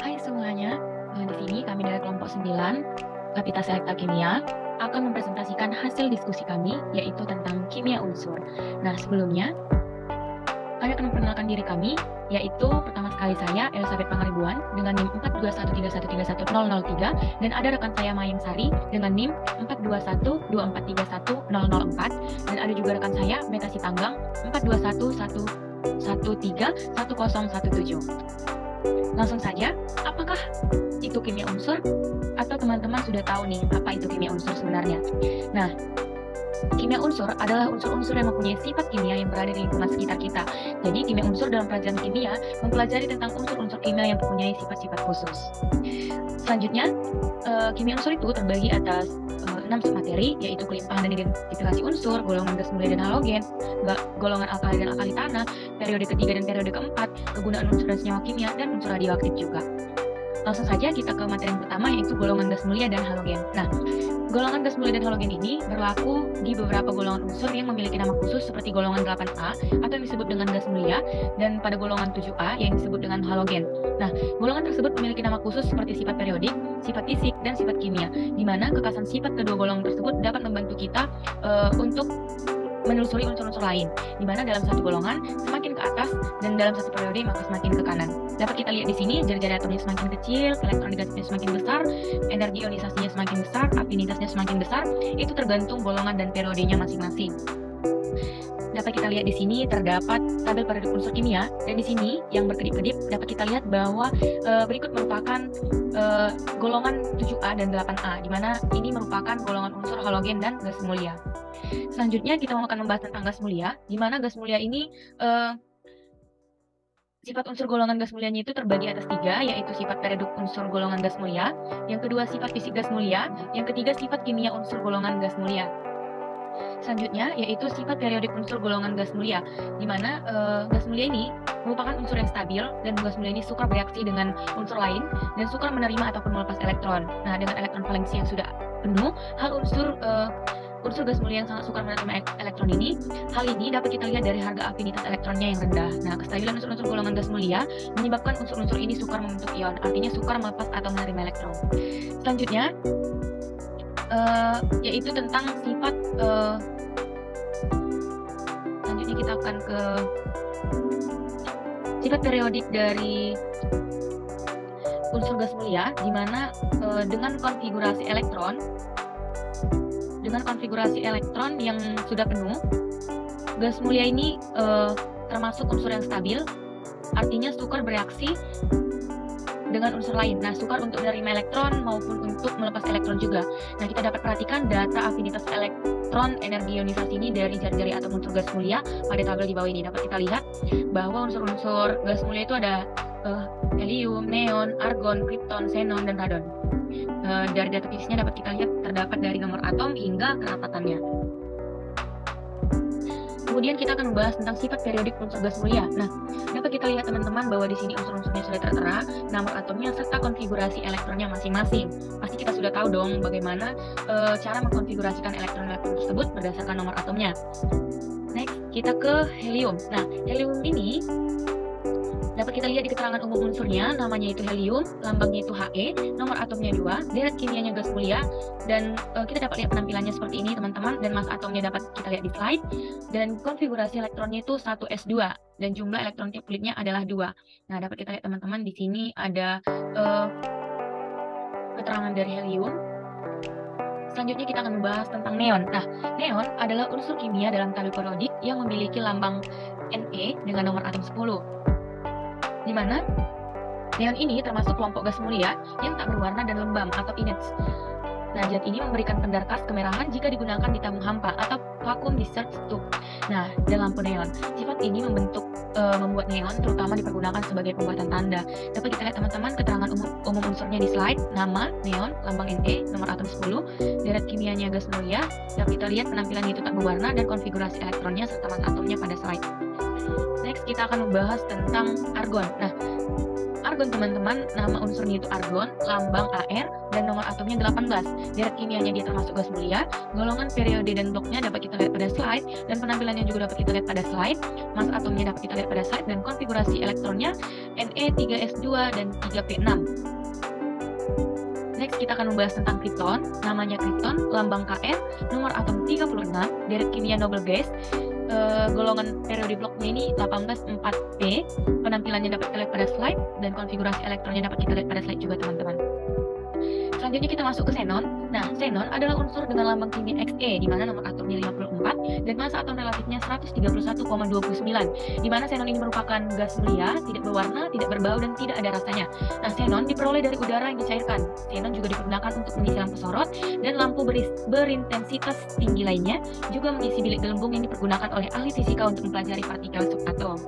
Hai semuanya, di sini kami dari kelompok 9, Kapita Selekta Kimia, akan mempresentasikan hasil diskusi kami, yaitu tentang kimia unsur. Nah, sebelumnya, kami akan memperkenalkan diri kami, yaitu pertama sekali saya, Elizabeth Pangaribuan, dengan NIM 42131311003, dan ada rekan saya Mayang Sari, dengan NIM 42124311004, dan ada juga rekan saya, Meta Sitanggang, 42111311017. Langsung saja, apakah itu kimia unsur? Atau teman-teman sudah tahu nih apa itu kimia unsur sebenarnya? Nah, kimia unsur adalah unsur-unsur yang mempunyai sifat kimia yang berada di lingkungan sekitar kita. Jadi, kimia unsur dalam pelajaran kimia mempelajari tentang unsur-unsur kimia yang mempunyai sifat-sifat khusus. Selanjutnya, kimia unsur itu terbagi atas 6 submateri, yaitu kelimpahan dan identifikasi unsur, golongan gas mulia dan halogen, golongan alkali dan alkali tanah, periode ketiga dan periode keempat, kegunaan unsur dan senyawa kimia, dan unsur radioaktif juga. Langsung saja kita ke materi yang pertama, yaitu golongan gas mulia dan halogen. Nah, golongan gas mulia dan halogen ini berlaku di beberapa golongan unsur yang memiliki nama khusus seperti golongan 8A atau yang disebut dengan gas mulia, dan pada golongan 7A yang disebut dengan halogen. Nah, golongan tersebut memiliki nama khusus seperti sifat periodik, sifat fisik, dan sifat kimia, di mana kekhasan sifat kedua golongan tersebut dapat membantu kita untuk menelusuri unsur-unsur lain, di mana dalam satu golongan semakin ke atas dan dalam satu periode maka semakin ke kanan. Dapat kita lihat di sini jari-jari atomnya semakin kecil, elektron negatifnya semakin besar, energi ionisasinya semakin besar, afinitasnya semakin besar. Itu tergantung golongan dan periodenya masing-masing. Dapat kita lihat di sini terdapat tabel periode unsur kimia, dan di sini yang berkedip-kedip dapat kita lihat bahwa berikut merupakan golongan 7A dan 8A, di mana ini merupakan golongan unsur halogen dan gas mulia. Selanjutnya kita akan membahas tentang gas mulia, di mana gas mulia ini sifat unsur golongan gas mulianya itu terbagi atas 3, yaitu sifat periodik unsur golongan gas mulia, yang kedua sifat fisik gas mulia, yang ketiga sifat kimia unsur golongan gas mulia. Selanjutnya yaitu sifat periodik unsur golongan gas mulia, di mana gas mulia ini merupakan unsur yang stabil, dan gas mulia ini sukar bereaksi dengan unsur lain dan sukar menerima ataupun melepas elektron. Nah, dengan elektron valensi yang sudah penuh, unsur gas mulia yang sangat sukar menerima elektron ini, hal ini dapat kita lihat dari harga afinitas elektronnya yang rendah. Nah, kestabilan unsur-unsur golongan gas mulia menyebabkan unsur-unsur ini sukar membentuk ion, artinya sukar melepas atau menerima elektron. Selanjutnya yaitu tentang sifat selanjutnya kita akan ke sifat periodik dari unsur gas mulia, di mana dengan konfigurasi elektron yang sudah penuh, gas mulia ini termasuk unsur yang stabil, artinya sukar bereaksi dengan unsur lain. Nah, sukar untuk menerima elektron maupun untuk melepas elektron juga. Nah, kita dapat perhatikan data afinitas elektron energi ionisasi ini dari jari-jari atom unsur gas mulia pada tabel di bawah ini. Dapat kita lihat bahwa unsur-unsur gas mulia itu ada helium, neon, argon, krypton, xenon, dan radon. Dari data fisiknya dapat kita lihat terdapat dari nomor atom hingga kerapatannya. Kemudian kita akan membahas tentang sifat periodik unsur gas mulia. Nah, dapat kita lihat teman-teman bahwa di sini unsur-unsurnya sudah tertera, nomor atomnya serta konfigurasi elektronnya masing-masing. Pasti kita sudah tahu dong bagaimana cara mengkonfigurasikan elektron-elektron tersebut berdasarkan nomor atomnya. Next, kita ke helium. Nah, helium ini dapat kita lihat di keterangan umum unsurnya, namanya itu helium, lambangnya itu He, nomor atomnya 2, deret kimianya gas mulia, dan kita dapat lihat penampilannya seperti ini teman-teman, dan massa atomnya dapat kita lihat di slide, dan konfigurasi elektronnya itu 1s2, dan jumlah elektron tiap kulitnya adalah 2. Nah, dapat kita lihat teman-teman, di sini ada keterangan dari helium. Selanjutnya kita akan membahas tentang neon. Nah, neon adalah unsur kimia dalam tabel periodik yang memiliki lambang Ne dengan nomor atom 10. Di mana neon ini termasuk kelompok gas mulia yang tak berwarna dan lembam atau inets. Nah, zat ini memberikan pendarkas kemerahan jika digunakan di tabung hampa atau vacuum discharge tube. Nah, dan lampu neon. Sifat ini membuat neon terutama dipergunakan sebagai pembuatan tanda. Dapat kita lihat teman-teman keterangan umum unsurnya di slide, nama neon, lambang Ne, nomor atom 10, deret kimianya gas mulia. Dapat kita lihat penampilannya itu tak berwarna dan konfigurasi elektronnya serta massa atomnya pada slide. Next, kita akan membahas tentang argon. Nah, argon teman-teman, nama unsurnya itu argon, lambang Ar, dan nomor atomnya 18. Deret kimianya dia termasuk gas mulia, golongan periode dan bloknya dapat kita lihat pada slide, dan penampilannya juga dapat kita lihat pada slide, massa atomnya dapat kita lihat pada slide, dan konfigurasi elektronnya Ne3S2, dan 3P6. Next, kita akan membahas tentang krypton. Namanya krypton, lambang Kn, nomor atom 36, deret kimia noble gas. Golongan periode bloknya ini 184P. Penampilannya dapat kita lihat pada slide, dan konfigurasi elektronnya dapat kita lihat pada slide juga, teman-teman. Selanjutnya kita masuk ke xenon. Nah, xenon adalah unsur dengan lambang kimia Xe, di mana nomor atomnya 54 dan massa atom relatifnya 131,29. Di mana xenon ini merupakan gas mulia, tidak berwarna, tidak berbau, dan tidak ada rasanya. Nah, xenon diperoleh dari udara yang dicairkan. Xenon juga digunakan untuk mengisi lampu sorot dan lampu berintensitas tinggi lainnya, juga mengisi bilik gelembung yang dipergunakan oleh ahli fisika untuk mempelajari partikel subatom.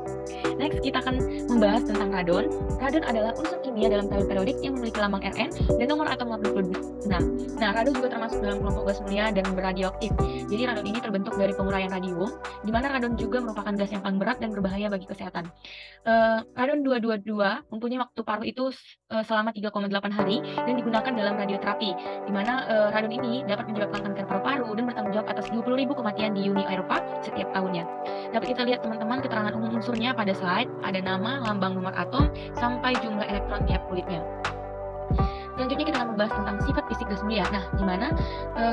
Next, kita akan membahas tentang radon. Radon adalah unsur kimia dalam tabel periodik yang memiliki lambang Rn dan nomor atom 86. Nah, radon juga termasuk dalam kelompok gas mulia dan beradioaktif. Jadi radon ini terbentuk dari penguraian radium, di mana radon juga merupakan gas yang paling berat dan berbahaya bagi kesehatan. Radon 222 mempunyai waktu paruh itu selama 3,8 hari dan digunakan dalam radioterapi, di mana radon ini dapat menyebabkan kanker paru-paru dan bertanggung jawab atas 20.000 kematian di Uni Eropa setiap tahunnya. Dapat kita lihat, teman-teman, keterangan umum unsurnya pada slide, ada nama, lambang, nomor atom, sampai jumlah elektron tiap kulitnya. Selanjutnya kita akan membahas tentang sifat fisik gas mulia. Nah, di mana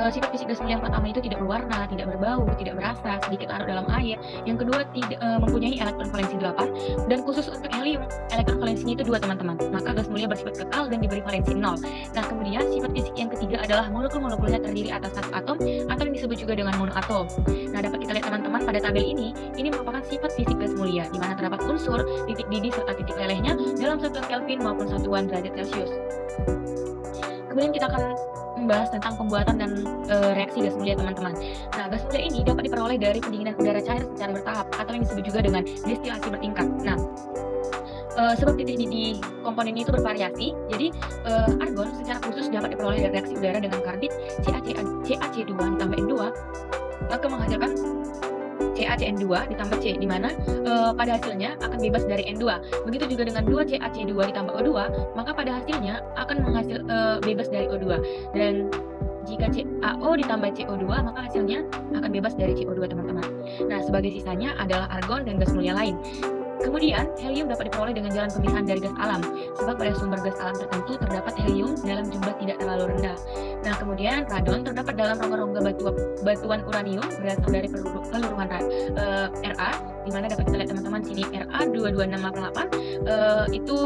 sifat fisik gas mulia yang pertama itu tidak berwarna, tidak berbau, tidak berasa, sedikit larut dalam air. Yang kedua, tidak mempunyai elektron valensi 8, dan khusus untuk helium, elektron valensinya itu 2, teman-teman. Maka gas mulia bersifat kekal dan diberi valensi 0. Nah, kemudian sifat fisik yang ketiga adalah molekul-molekulnya terdiri atas satu atom atau yang disebut juga dengan monoatom. Nah, dapat kita lihat, teman-teman, pada tabel ini merupakan sifat fisik gas mulia, di mana terdapat unsur, titik didih serta titik lelehnya dalam satuan Kelvin maupun satuan derajat Celcius. Kemudian kita akan membahas tentang pembuatan dan reaksi gas mulia, teman-teman. Nah, gas mulia ini dapat diperoleh dari pendinginan udara cair secara bertahap atau yang disebut juga dengan destilasi bertingkat. Nah, sebab titik didih komponen itu bervariasi, jadi argon secara khusus dapat diperoleh dari reaksi udara dengan karbit CaC2 ditambah N2, maka menghasilkan CaCN2 ditambah C, di mana pada hasilnya akan bebas dari N2. Begitu juga dengan 2 CaC2 ditambah O2, maka pada hasilnya akan bebas dari O2. Dan jika CaO ditambah CO2, maka hasilnya akan bebas dari CO2, teman-teman. Nah, sebagai sisanya adalah argon dan gas mulia lain. Kemudian, helium dapat diperoleh dengan jalan pemisahan dari gas alam, sebab pada sumber gas alam tertentu terdapat helium dalam jumlah tidak terlalu rendah. Nah, kemudian radon terdapat dalam rongga-rongga batuan uranium berasal dari peluruhan Ra, di mana dapat kita lihat, teman-teman, sini Ra22688 itu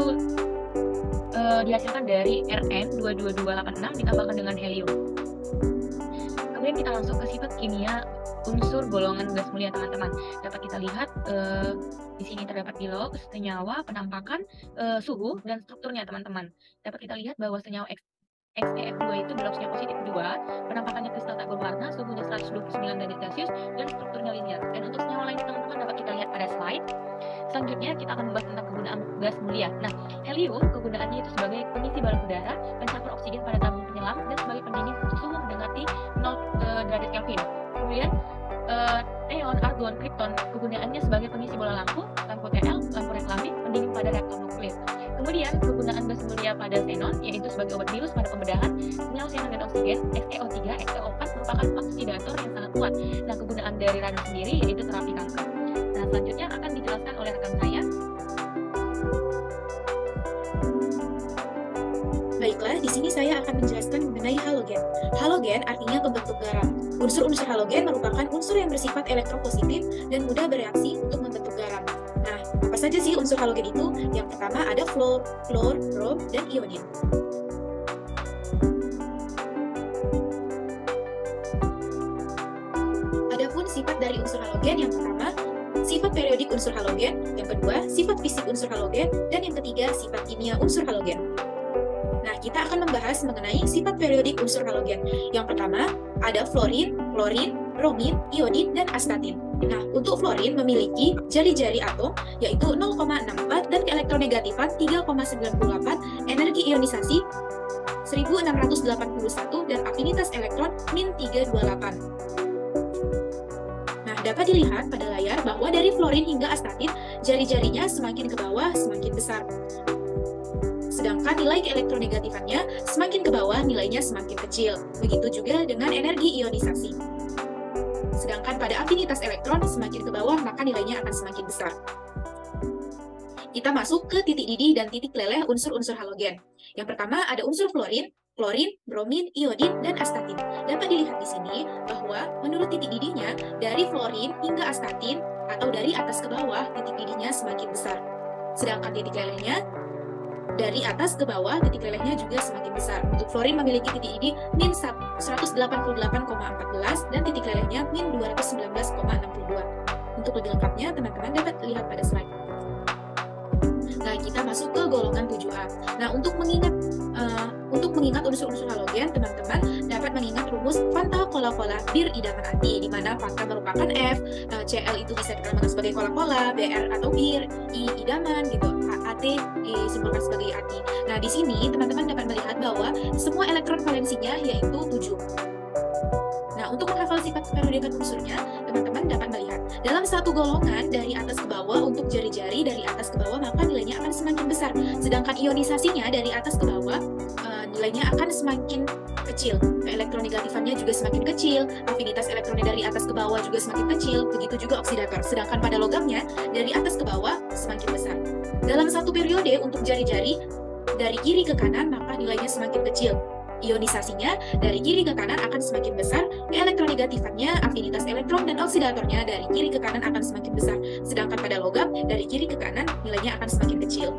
dihasilkan dari Rn22286 ditambahkan dengan helium. Kemudian kita masuk ke sifat kimia unsur golongan gas mulia, teman-teman. Dapat kita lihat di sini terdapat bilog, senyawa, penampakan, suhu, dan strukturnya, teman-teman. Dapat kita lihat bahwa senyawa XeF2 itu bilognya positif 2, penampakannya kristal tak berwarna, suhunya 129 derajat Celcius, dan strukturnya linear. Dan untuk senyawa lain, teman-teman, dapat kita lihat pada slide. Selanjutnya kita akan membahas tentang kegunaan gas mulia. Nah, helium kegunaannya itu sebagai pengisi balon udara, pencampur oksigen pada tabung penyelam, dan sebagai pendingin suhu mendekati 0 derajat Kelvin. Kemudian neon, argon, krypton kegunaannya sebagai pengisi bola lampu TL, lampu reklame, pendingin pada reaktor nuklir. Kemudian kegunaan gas mulia pada xenon yaitu sebagai obat virus pada pembedahan. Senyawa xenon dan oksigen XeO3, XeO4 merupakan oksidator yang sangat kuat. Nah, kegunaan dari radon sendiri yaitu terapi kanker. Nah, selanjutnya akan dijelaskan oleh rekan saya. Baiklah, di sini saya akan menjelaskan mengenai halogen. Halogen artinya pembentuk garam. Unsur-unsur halogen merupakan unsur yang bersifat elektropositif dan mudah bereaksi untuk membentuk garam. Nah, apa saja sih unsur halogen itu? Yang pertama ada fluor, brom, dan iodin. Adapun sifat dari unsur halogen, yang pertama sifat periodik unsur halogen, yang kedua sifat fisik unsur halogen, dan yang ketiga sifat kimia unsur halogen. Nah, kita akan membahas mengenai sifat periodik unsur halogen. Yang pertama, ada fluorin, klorin, bromin, iodin, dan astatin. Nah, untuk fluorin memiliki jari-jari atom, yaitu 0,64 dan keelektronegatifan 3,98, energi ionisasi 1681, dan afinitas elektron -328. Nah, dapat dilihat pada layar bahwa dari fluorin hingga astatin, jari-jarinya semakin ke bawah semakin besar. Sedangkan nilai keelektronegatifannya semakin ke bawah nilainya semakin kecil. Begitu juga dengan energi ionisasi. Sedangkan pada afinitas elektron semakin ke bawah maka nilainya akan semakin besar. Kita masuk ke titik didih dan titik leleh unsur-unsur halogen. Yang pertama ada unsur fluorin, klorin, bromin, iodin, dan astatin. Dapat dilihat di sini bahwa menurut titik didihnya, dari fluorin hingga astatin atau dari atas ke bawah, titik didihnya semakin besar. Sedangkan titik lelehnya, dari atas ke bawah, titik lelehnya juga semakin besar. Untuk fluorin memiliki titik didih min 188,14 dan titik lelehnya min 219,62. Untuk lebih lengkapnya, teman-teman dapat lihat pada slide. Nah, kita masuk ke golongan 7A. Nah, untuk mengingat unsur-unsur halogen, teman-teman dapat mengingat rumus Fanta Cola-Cola Bir idaman ati, di mana Fanta merupakan F, Cl itu bisa dikenal sebagai cola-cola, Br atau bir, I idaman gitu, AT disimbolkan sebagai ati. Nah, di sini teman-teman dapat melihat bahwa semua elektron valensinya yaitu 7. Nah, untuk menghafal sifat keperodikan unsurnya, teman-teman dapat melihat dalam satu golongan dari atas ke bawah untuk jari-jari dari atas ke bawah maka nilainya akan semakin besar. Sedangkan ionisasinya dari atas ke bawah nilainya akan semakin kecil. Elektronegatifannya juga semakin kecil, afinitas elektronnya dari atas ke bawah juga semakin kecil, begitu juga oksidator. Sedangkan pada logamnya dari atas ke bawah semakin besar. Dalam satu periode untuk jari-jari dari kiri ke kanan maka nilainya semakin kecil. Ionisasinya dari kiri ke kanan akan semakin besar, elektronegatifannya, afinitas elektron, dan oksidatornya dari kiri ke kanan akan semakin besar. Sedangkan pada logam, dari kiri ke kanan nilainya akan semakin kecil.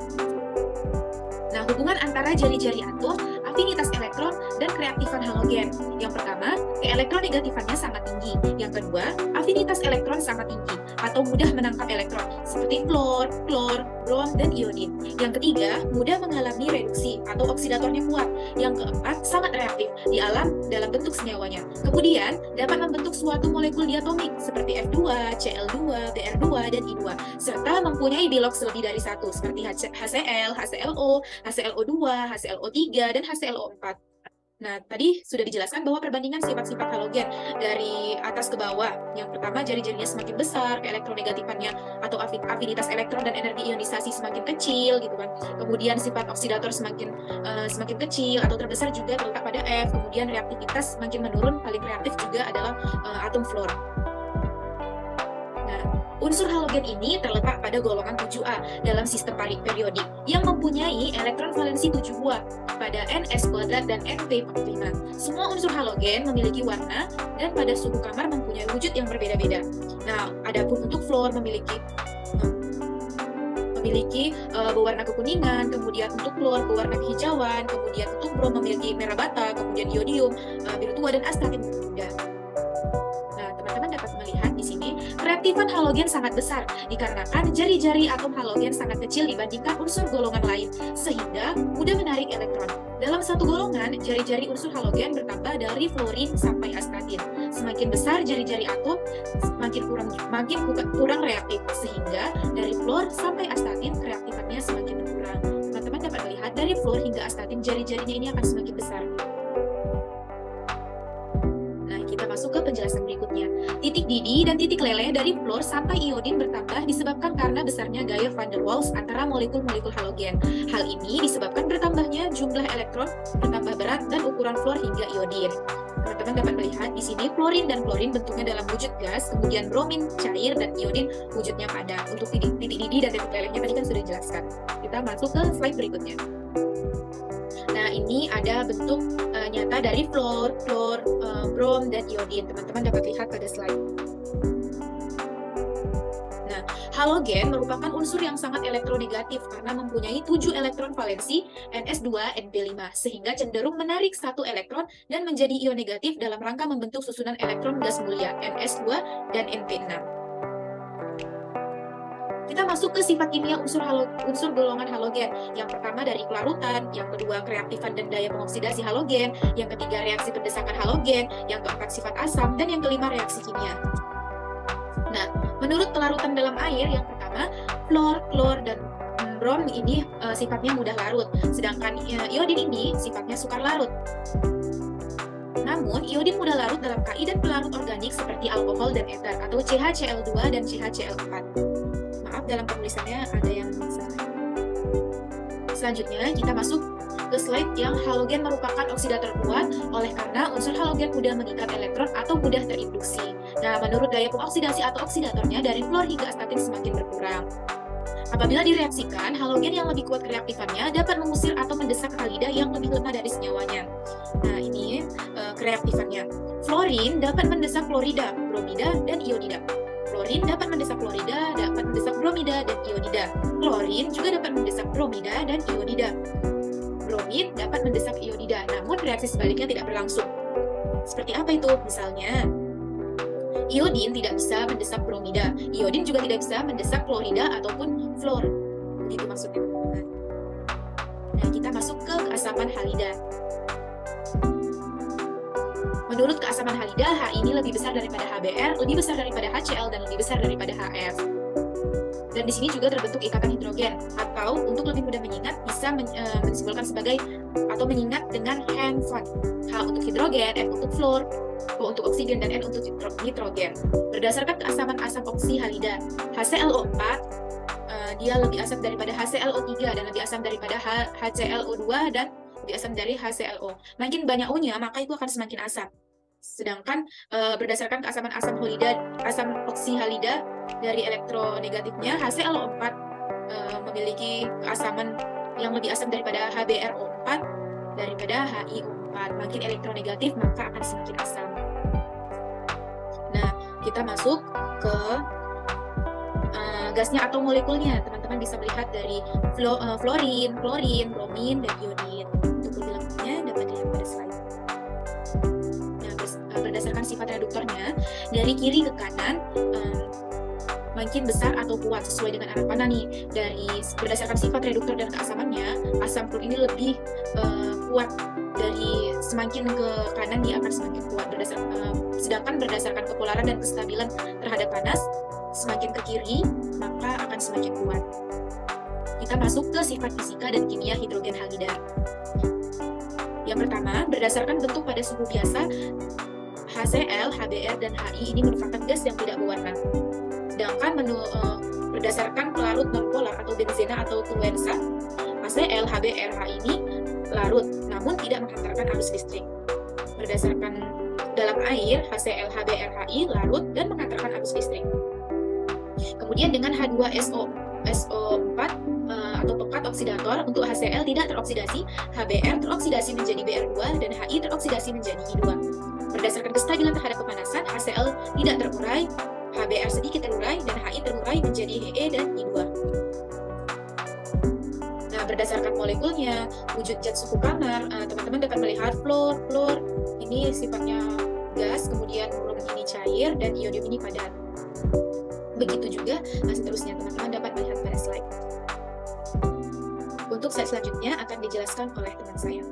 Nah, hubungan antara jari-jari atom, afinitas elektron, dan kereaktifan halogen. Yang pertama, keelektronegatifannya sangat tinggi. Yang kedua, afinitas elektron sangat tinggi atau mudah menangkap elektron, seperti klor, brom, dan iodin. Yang ketiga, mudah mengalami reduksi atau oksidatornya kuat. Yang keempat, sangat reaktif di alam dalam bentuk senyawanya. Kemudian, dapat membentuk suatu molekul diatomik seperti F2, Cl2, Br2, dan I2, serta mempunyai biloks lebih dari satu seperti HCl, HClO, HClO2, HClO3, dan HClO4. Nah, tadi sudah dijelaskan bahwa perbandingan sifat-sifat halogen dari atas ke bawah. Yang pertama, jari-jarinya semakin besar, elektronegatifannya atau afinitas elektron dan energi ionisasi semakin kecil, gitu kan. Kemudian sifat oksidator semakin kecil atau terbesar juga terletak pada F. Kemudian reaktivitas semakin menurun, paling reaktif juga adalah atom fluor. Unsur halogen ini terletak pada golongan 7A dalam sistem periodik yang mempunyai elektron valensi 7 buah pada Ns kuadrat dan Np45. Semua unsur halogen memiliki warna dan pada suhu kamar mempunyai wujud yang berbeda-beda. Nah, adapun untuk fluor memiliki berwarna kekuningan, kemudian untuk klor berwarna kehijauan, kemudian untuk brom memiliki merah bata, kemudian iodium biru tua, dan astatin muda. Reaktifan halogen sangat besar dikarenakan jari-jari atom halogen sangat kecil dibandingkan unsur golongan lain, sehingga mudah menarik elektron. Dalam satu golongan, jari-jari unsur halogen bertambah dari fluorin sampai astatin. Semakin besar jari-jari atom, semakin kurang reaktif, sehingga dari fluor sampai astatin reaktifannya semakin berkurang. Teman-teman dapat melihat dari fluor hingga astatin jari-jarinya ini akan semakin besar. Kita masuk ke penjelasan berikutnya. Titik didih dan titik leleh dari fluor sampai iodin bertambah disebabkan karena besarnya gaya van der Waals antara molekul-molekul halogen. Hal ini disebabkan bertambahnya jumlah elektron, bertambah berat, dan ukuran fluor hingga iodin. Teman-teman dapat melihat di sini fluorin dan klorin bentuknya dalam wujud gas, kemudian bromin cair, dan iodin wujudnya padat. Untuk titik didih dan titik lelehnya tadi kan sudah dijelaskan. Kita masuk ke slide berikutnya. Nah, ini ada bentuk nyata dari fluor, brom, dan iodin. Teman-teman dapat lihat pada slide. Nah, halogen merupakan unsur yang sangat elektronegatif karena mempunyai 7 elektron valensi Ns2, Np5, sehingga cenderung menarik satu elektron dan menjadi ion negatif dalam rangka membentuk susunan elektron gas mulia Ns2 dan Np6. Kita masuk ke sifat kimia unsur golongan halogen. Yang pertama dari kelarutan, yang kedua kereaktifan dan daya pengoksidasi halogen, yang ketiga reaksi pendesakan halogen, yang keempat sifat asam, dan yang kelima reaksi kimia. Nah, menurut kelarutan dalam air, yang pertama fluor, klor, dan brom ini sifatnya mudah larut, sedangkan iodin ini sifatnya sukar larut. Namun, iodin mudah larut dalam KI dan pelarut organik seperti alkohol dan eter atau CHCl2 dan CHCl4. Maaf, dalam penulisannya ada yang salah. Selanjutnya, kita masuk ke slide yang halogen merupakan oksidator kuat oleh karena unsur halogen mudah mengikat elektron atau mudah terinduksi. Nah, menurut daya pengoksidasi atau oksidatornya dari fluor hingga astatin semakin berkurang. Apabila direaksikan, halogen yang lebih kuat kereaktifannya dapat mengusir atau mendesak halida yang lebih lemah dari senyawanya. Nah, ini kereaktifannya. Fluorin dapat mendesak klorida, bromida, dan iodida. Fluorin dapat mendesak klorida, dapat mendesak bromida, dan iodida. Klorin juga dapat mendesak bromida dan iodida. Bromid dapat mendesak iodida, namun reaksi sebaliknya tidak berlangsung. Seperti apa itu? Misalnya, iodin tidak bisa mendesak bromida, iodin juga tidak bisa mendesak klorida ataupun fluor. Begitu maksudnya. Nah, kita masuk ke keasaman halida. Menurut keasaman halida, H ini lebih besar daripada HBr, lebih besar daripada HCl, dan lebih besar daripada HF. Dan di sini juga terbentuk ikatan hidrogen, atau untuk lebih mudah mengingat bisa disimbolkan sebagai atau mengingat dengan handphone. H untuk hidrogen, F untuk fluor, O untuk oksigen, dan N untuk nitrogen. Berdasarkan keasaman asam oksi halida, HClO4 dia lebih asam daripada HClO3 dan lebih asam daripada HClO2 dan lebih asam dari HClO. Makin banyak O-nya, maka itu akan semakin asam. Sedangkan berdasarkan keasaman asam oksi halida dari elektronegatifnya, HClO4 memiliki keasaman yang lebih asam daripada HBrO4 daripada HiO4. Makin elektronegatif, maka akan semakin asam. Nah, kita masuk ke gasnya atau molekulnya. Teman-teman bisa melihat dari fluorin, klorin, bromin, dan iodin. Untuk lebih lengkapnya dapat dilihat pada slide. Nah, berdasarkan sifat reduktornya, dari kiri ke kanan makin besar atau kuat sesuai dengan arah panah nih. Berdasarkan sifat reduktor dan keasamannya, asam fluor ini lebih kuat. Dari semakin ke kanan dia akan semakin kuat. Sedangkan berdasarkan kepolaran dan kestabilan terhadap panas, semakin ke kiri maka akan semakin kuat. Kita masuk ke sifat fisika dan kimia hidrogen halida. Yang pertama, berdasarkan bentuk pada suhu biasa, HCl, HBr, dan HI ini merupakan gas yang tidak berwarna. Sedangkan berdasarkan pelarut nonpolar atau benzena atau toluensa, HCl, HBr, HI ini larut, namun tidak menghantarkan arus listrik. Berdasarkan dalam air, HCl, HBr, HI larut dan menghantarkan arus listrik. Kemudian dengan H2SO4 atau pekat oksidator, untuk HCl tidak teroksidasi, HBr teroksidasi menjadi Br2, dan HI teroksidasi menjadi I2. Berdasarkan kestabilan terhadap kepanasan, HCl tidak terurai, HBr sedikit terurai, dan HI terurai menjadi He dan I2. Nah, berdasarkan molekulnya, wujud zat suhu kamar, teman-teman dapat melihat fluor ini sifatnya gas, kemudian brom ini cair, dan iodium ini padat. Begitu juga seterusnya, teman-teman dapat melihat pada slide. Untuk slide selanjutnya akan dijelaskan oleh teman saya.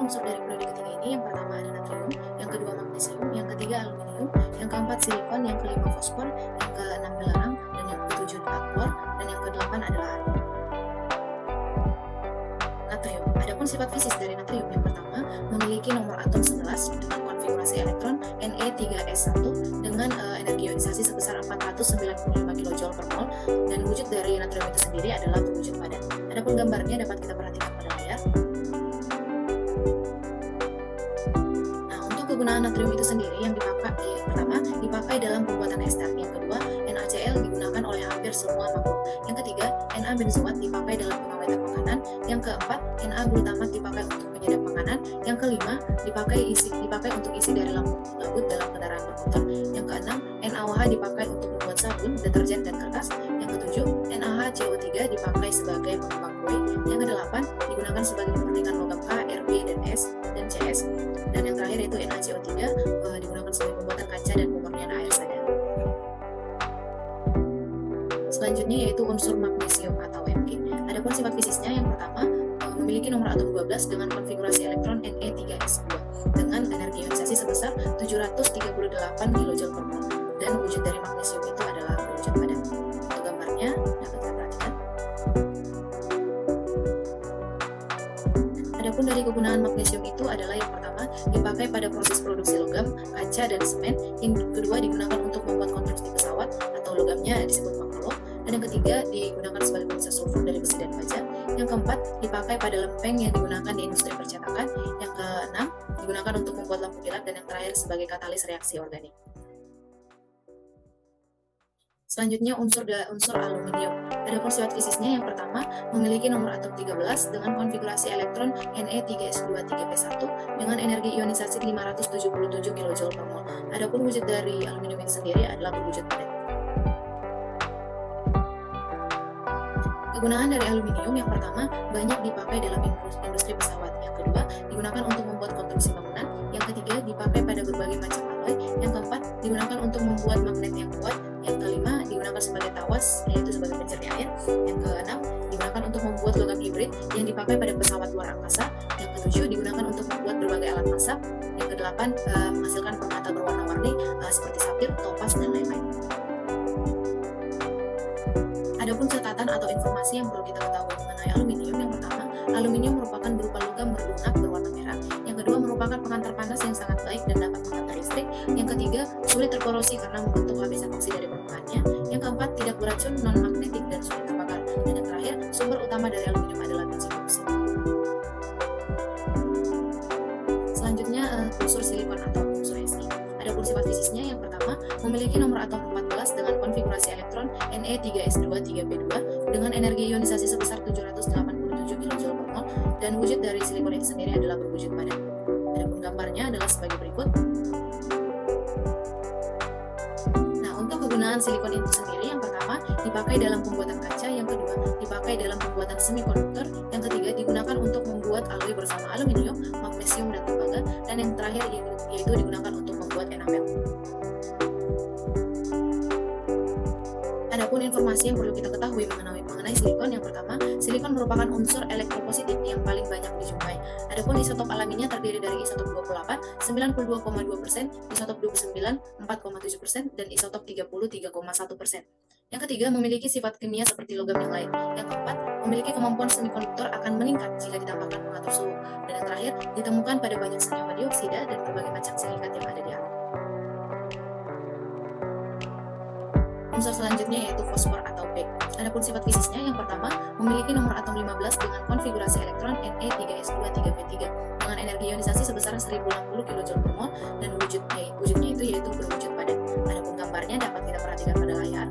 Unsur dari periode ketiga ini, yang pertama ada natrium, yang kedua magnesium, yang ketiga aluminium, yang keempat silikon, yang kelima fosfor, yang keenam belerang, dan yang ketujuh fluor, dan yang kedelapan adalah argon. Natrium. Adapun sifat fisis dari natrium, yang pertama memiliki nomor atom 11 dengan konfigurasi elektron Ne3s1 dengan energi ionisasi sebesar 495 kJ per mol, dan wujud dari natrium itu sendiri adalah berwujud padat. Adapun gambarnya dapat kita perhatikan pada layar. Kegunaan natrium itu sendiri yang pertama dipakai dalam pembuatan ester, yang kedua NaCl digunakan oleh hampir semua makhluk, yang ketiga Na-benzoat dipakai dalam pengawetan makanan, yang keempat Na-glutamat dipakai untuk penyedap makanan, yang kelima dipakai untuk isi dari lampu gabut dalam kendaraan bermotor, yang keenam NaOH dipakai untuk membuat sabun, deterjen, dan kertas, yang ketujuh NaHCO3 dipakai sebagai pengembang kue, yang kedelapan digunakan sebagai perbandingan logam K, Rb, dan S, dan CS, dan yang terakhir itu NaCO3 digunakan sebagai pembuatan kaca dan pemurnian air sadar. Selanjutnya yaitu unsur magnesium atau Mg. Adapun sifat fisisnya, yang pertama memiliki nomor atom 12 dengan konfigurasi elektron Ne3s2 dengan energi ionisasi sebesar 738 kJ per mol, dan wujud dari magnesium itu adalah berwujud padat. Untuk gambarnya dapat kita perhatikan. Adapun dari kegunaan magnesium itu adalah yang pertama dipakai pada proses produksi logam, kaca, dan semen, yang kedua digunakan untuk membuat konstruksi pesawat atau logamnya disebut magnolo, dan yang ketiga digunakan sebagai pemisah sulfur dari besi dan baja, yang keempat dipakai pada lempeng yang digunakan di industri percetakan, yang keenam digunakan untuk membuat lampu kilat, dan yang terakhir sebagai katalis reaksi organik. Selanjutnya unsur aluminium. Adapun sifat fisisnya, yang pertama memiliki nomor atom 13 dengan konfigurasi elektron Ne3s2 3p1 dengan energi ionisasi 577 kJ per mol. Adapun wujud dari aluminium ini sendiri adalah berwujud padat. Kegunaan dari aluminium, yang pertama banyak dipakai dalam industri pesawat, yang kedua digunakan untuk membuat konstruksi bangunan, yang ketiga dipakai pada berbagai macam alloy, yang keempat digunakan untuk membuat magnet yang kuat, yang kelima digunakan sebagai tawas, yaitu sebagai pencernih air, yang keenam digunakan untuk membuat logam hibrid yang dipakai pada pesawat luar angkasa, yang ketujuh digunakan untuk membuat berbagai alat masak, yang kedelapan menghasilkan permata berwarna-warni seperti sapir, topas, dan lain-lain. Adapun catatan atau informasi yang perlu kita ketahui mengenai aluminium, yang pertama, aluminium merupakan berupa logam berlunak berwarna merah, yang kedua merupakan pengantar panas yang sangat baik dan dapat menghantar listrik, yang ketiga sulit terkorosi karena membentuk lapisan oksi dari permukaannya, yang keempat tidak beracun, non-magnetik, dan sulit terbakar, dan yang terakhir sumber utama dari aluminium adalah bensin boksit. Selanjutnya unsur silikon atau unsur Si. Adapun sifat fisisnya, yang pertama memiliki nomor atom 14 dengan konfigurasi elektron Ne3s2 3p2 dengan energi ionisasi sebesar 787 kJ per mol, dan wujud dari silikon itu sendiri adalah berwujud padat. Adapun gambarnya adalah sebagai berikut. Nah, untuk kegunaan silikon itu sendiri, yang pertama dipakai dalam pembuatan kaca, yang kedua dipakai dalam pembuatan semikonduktor, yang ketiga digunakan untuk membuat alloy bersama aluminium, magnesium, dan tembaga, dan yang terakhir yaitu digunakan untuk membuat enamel. Adapun informasi yang perlu kita ketahui mengenai silikon, yang pertama, silikon merupakan unsur elektropositif yang paling banyak dijumpai. Adapun isotop alaminya terdiri dari isotop 28, 92,2%, isotop 29, 4,7%, dan isotop 30, 3,1%. Yang ketiga, memiliki sifat kimia seperti logam yang lain. Yang keempat, memiliki kemampuan semikonduktor akan meningkat jika ditambahkan pengatur suhu. Dan yang terakhir, ditemukan pada banyak senyawa dioksida dan berbagai macam silikat yang ada di alam. Unsur selanjutnya yaitu fosfor atau B. Adapun sifat fisisnya, yang pertama memiliki nomor atom 15 dengan konfigurasi elektron Ne3s2 3p3 dengan energi ionisasi sebesar 1060 kJ per mol, dan wujudnya itu yaitu berwujud padat. Adapun gambarnya dapat kita perhatikan pada layar.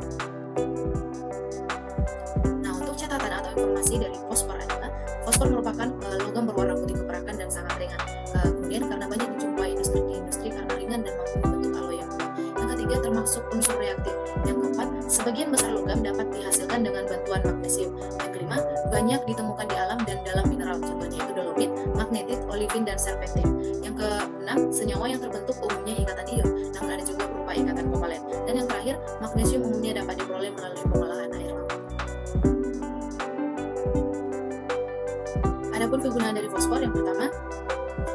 Nah, untuk catatan atau informasi dari fosfor adalah fosfor merupakan logam berwarna putih keperakan dan sangat ringan. Kemudian karena banyak dijumpai industri karena ringan dan mampu membentuk alloy yang kuat. Yang ketiga, termasuk unsur reaktif. Yang keempat, sebagian besar logam dapat dihasilkan dengan bantuan magnesium. Yang kelima, banyak ditemukan di alam dan dalam mineral, contohnya itu dolomit, magnetit, olivin, dan serpentin. Yang keenam, senyawa yang terbentuk umumnya ikatan ion, namun ada juga berupa ikatan kovalen. Dan yang terakhir, magnesium umumnya dapat diperoleh melalui pengolahan air laut. Adapun kegunaan dari fosfor, yang pertama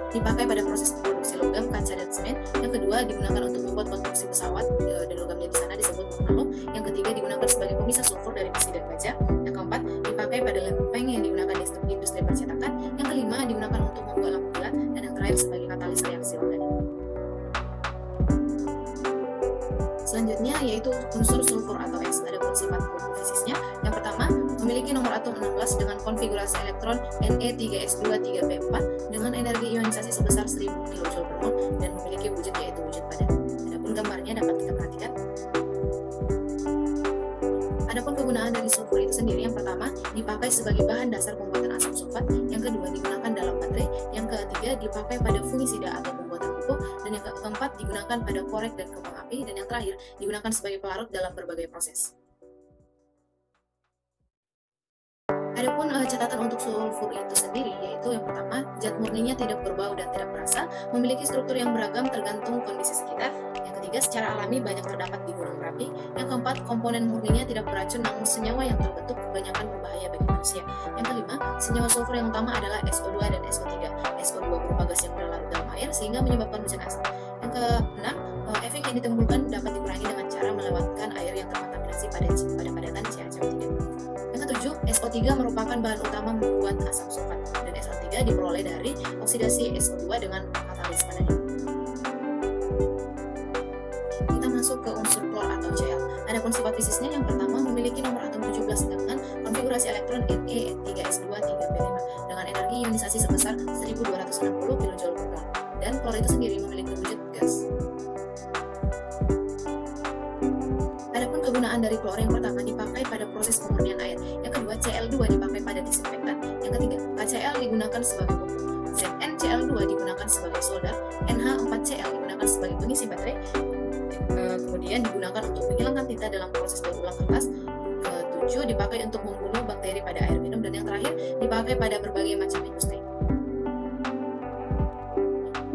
dipakai pada proses produksi logam, kaca, dan semen. Yang kedua, digunakan untuk membuat konstruksi pesawat, dan logamnya di sana disebut monalo. Yang ketiga, digunakan sebagai pemisah sulfur dari besi dan baja. Yang keempat, dipakai pada lempeng yang digunakan di industri percetakan. Yang kelima, digunakan untuk membuat lampu kilat, dan yang terakhir sebagai katalis reaksi organik. Selanjutnya yaitu unsur sulfur atau X. Adapun sifat fisisnya, yang pertama memiliki nomor atom 16 dengan konfigurasi elektron Ne3s2 3p4 dengan energi ionisasi sebesar 1000 kJ per mol, dan memiliki wujud yaitu wujud padat. Adapun gambarnya dapat kita perhatikan. Adapun kegunaan dari sulfur itu sendiri, yang pertama dipakai sebagai bahan dasar pembuatan asam sulfat, yang kedua digunakan dalam baterai, yang ketiga dipakai pada fungisida atau pembuatan pupuk, dan yang keempat digunakan pada korek dan kembang api, dan yang terakhir digunakan sebagai pelarut dalam berbagai proses. Adapun catatan untuk sulfur itu sendiri, yaitu yang pertama, zat murninya tidak berbau dan tidak berasa, memiliki struktur yang beragam tergantung kondisi sekitar. Yang ketiga, secara alami banyak terdapat di gunung berapi. Yang keempat, komponen murninya tidak beracun, namun senyawa yang terbentuk kebanyakan berbahaya bagi manusia. Yang kelima, senyawa sulfur yang utama adalah SO2 dan SO3. SO2 berupa gas yang berlarut dalam air sehingga menyebabkan hujan asap. Yang keenam, efek yang ditimbulkan dapat dikurangi dengan cara melewatkan air yang terkontaminasi pada padatan CaCO3. Yang ketujuh, SO3 merupakan bahan utama membuat asam sulfat, dan SO3 diperoleh dari oksidasi SO2 dengan katalis vanadium. Kita masuk ke unsur klor atau Cl. Adapun sifat fisisnya, yang pertama memiliki memiliki nomor atom 17 dengan konfigurasi elektron Ne3s2 3p5 dengan energi ionisasi sebesar 1260 kJ per mol. Dan klor itu sendiri memiliki wujud gas. Adapun kegunaan dari klor yang pertama dipakai pada proses pemurnian air, yang kedua Cl2 dipakai pada disinfektan, yang ketiga KCl digunakan sebagai pupuk, ZnCl2 digunakan sebagai solder, NH4Cl digunakan sebagai pengisi baterai, kemudian digunakan untuk menghilangkan tinta dalam proses daur ulang kertas, ketujuh dipakai untuk membunuh bakteri pada air minum, dan yang terakhir dipakai pada berbagai macam industri.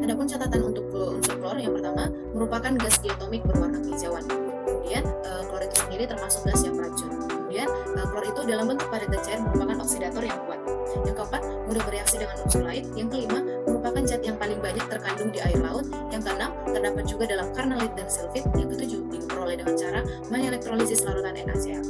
Adapun catatan untuk unsur klor yang pertama merupakan gas diatomik berwarna kehijauan. Kemudian klor itu sendiri termasuk gas yang beracun. Kemudian klor itu dalam bentuk padat dan cair merupakan oksidator yang kuat. Yang keempat, mudah bereaksi dengan unsur lain. Yang kelima, merupakan zat yang paling banyak terkandung di air laut. Yang keenam, terdapat juga dalam karnalit dan sulfit. Yang ketujuh, diperoleh dengan cara menelektrolisis larutan NaCl.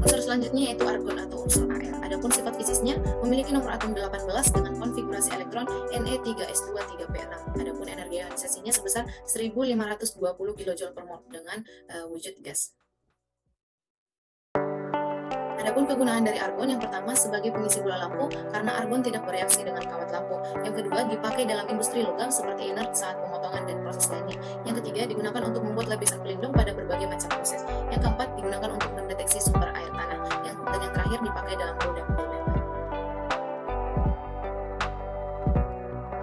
Unsur selanjutnya yaitu argon atau unsur Ar. Adapun sifat fisiknya memiliki nomor atom 18 dengan konfigurasi elektron Ne3s2 3p6. Adapun energi ionisasinya sebesar 1520 kJ per mol dengan wujud gas. Adapun kegunaan dari argon yang pertama sebagai pengisi bola lampu karena argon tidak bereaksi dengan kawat lampu. Yang kedua dipakai dalam industri logam seperti inert saat pemotongan dan proses lainnya. Yang ketiga digunakan untuk membuat lapisan pelindung pada berbagai macam proses. Yang keempat digunakan untuk mendeteksi sumber air tanah. Dan yang terakhir dipakai dalam produk pelebaran.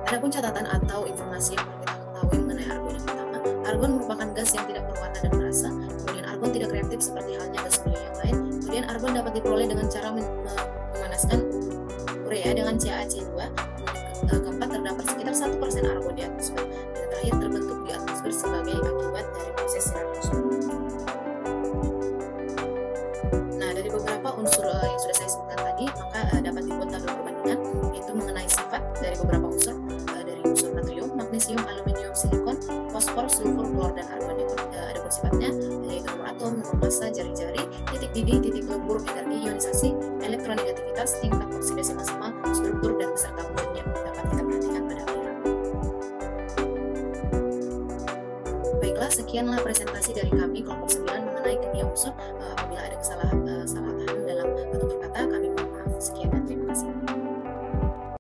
Adapun catatan atau informasi yang perlu kita ketahui mengenai argon yang pertama, argon merupakan gas yang tidak berwarna dan berasa. Kemudian argon tidak reaktif seperti halnya gas mulia yang lain. Kemudian argon dapat diperoleh dengan cara memanaskan urea dengan CaC2. Keempat, terdapat sekitar 1% argon di atmosfer. Dan terakhir, terbentuk di atmosfer sebagai akibat dari proses reaksi. Nah, dari beberapa unsur yang sudah saya sebutkan tadi, maka dapat dibuat tabel perbandingan, yaitu mengenai sifat dari beberapa unsur, dari unsur natrium, magnesium, aluminium, silikon, fosfor, sulfur, klor, dan argon. Adapun sifatnya yaitu nomor atom, nomor massa, jari-jari, titik didih, titik lebur, energi ionisasi, elektronegativitas, tingkat oksidasi maksimal, struktur, dan beserta wujudnya dapat kita perhatikan pada akhir. Baiklah, sekianlah presentasi dari kami kelompok 9 mengenai kimia unsur. Apabila ada kesalahan dalam tutur kata, kami mohon maaf. Sekian dan terima kasih.